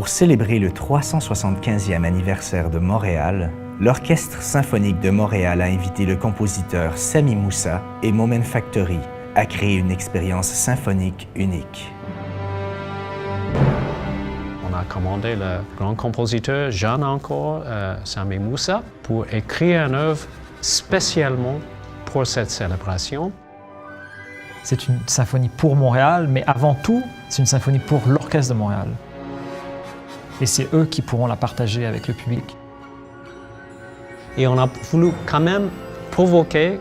Pour célébrer le 375e anniversaire de Montréal, l'Orchestre symphonique de Montréal a invité le compositeur Sami Moussa et Moment Factory à créer une expérience symphonique unique. On a commandé le grand compositeur, jeune encore, Sami Moussa, pour écrire une œuvre spécialement pour cette célébration. C'est une symphonie pour Montréal, mais avant tout, c'est une symphonie pour l'Orchestre de Montréal. Et c'est eux qui pourront la partager avec le public. Et on a voulu quand même provoquer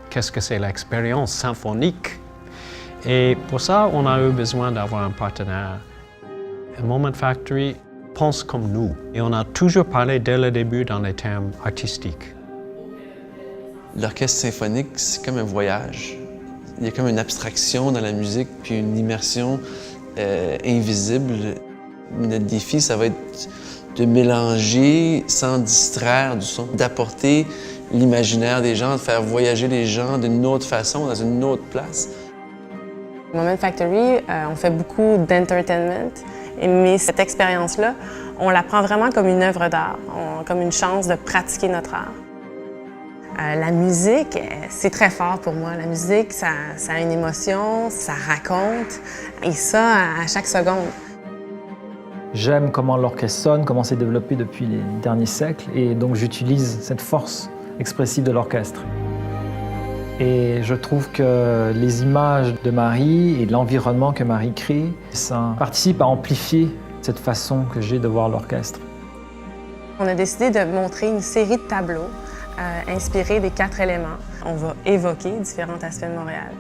qu'est-ce que c'est l'expérience symphonique. Et pour ça, on a eu besoin d'avoir un partenaire. Moment Factory pense comme nous. Et on a toujours parlé dès le début dans les termes artistiques. L'orchestre symphonique, c'est comme un voyage. Il y a comme une abstraction dans la musique, puis une immersion invisible. Notre défi, ça va être de mélanger sans distraire du son, d'apporter l'imaginaire des gens, de faire voyager les gens d'une autre façon, dans une autre place. Moment Factory, on fait beaucoup d'entertainment, mais cette expérience-là, on la prend vraiment comme une œuvre d'art, comme une chance de pratiquer notre art. La musique, c'est très fort pour moi. La musique, ça a une émotion, ça raconte, et ça à chaque seconde. J'aime comment l'orchestre sonne, comment c'est développé depuis les derniers siècles, et donc j'utilise cette force expressive de l'orchestre. Et je trouve que les images de Marie et l'environnement que Marie crée, ça participe à amplifier cette façon que j'ai de voir l'orchestre. On a décidé de montrer une série de tableaux inspirés des 4 éléments. On va évoquer différents aspects de Montréal.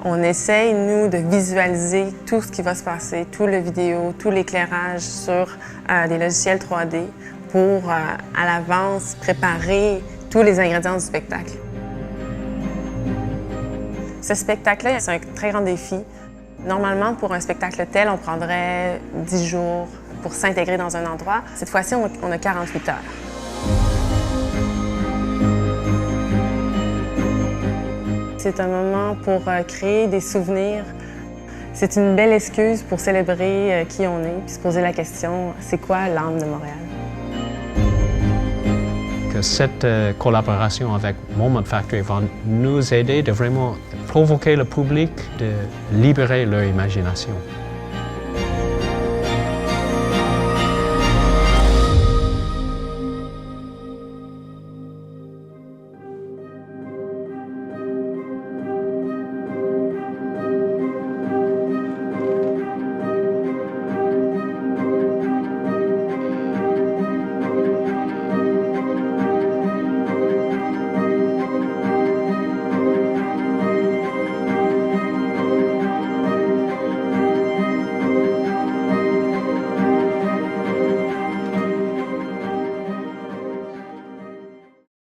On essaye, nous, de visualiser tout ce qui va se passer, tout le vidéo, tout l'éclairage sur des logiciels 3D pour, à l'avance, préparer tous les ingrédients du spectacle. Ce spectacle-là, c'est un très grand défi. Normalement, pour un spectacle tel, on prendrait 10 jours pour s'intégrer dans un endroit. Cette fois-ci, on a 48 heures. C'est un moment pour créer des souvenirs. C'est une belle excuse pour célébrer qui on est, puis se poser la question, c'est quoi l'âme de Montréal? Que cette collaboration avec Moment Factory va nous aider de vraiment provoquer le public, de libérer leur imagination.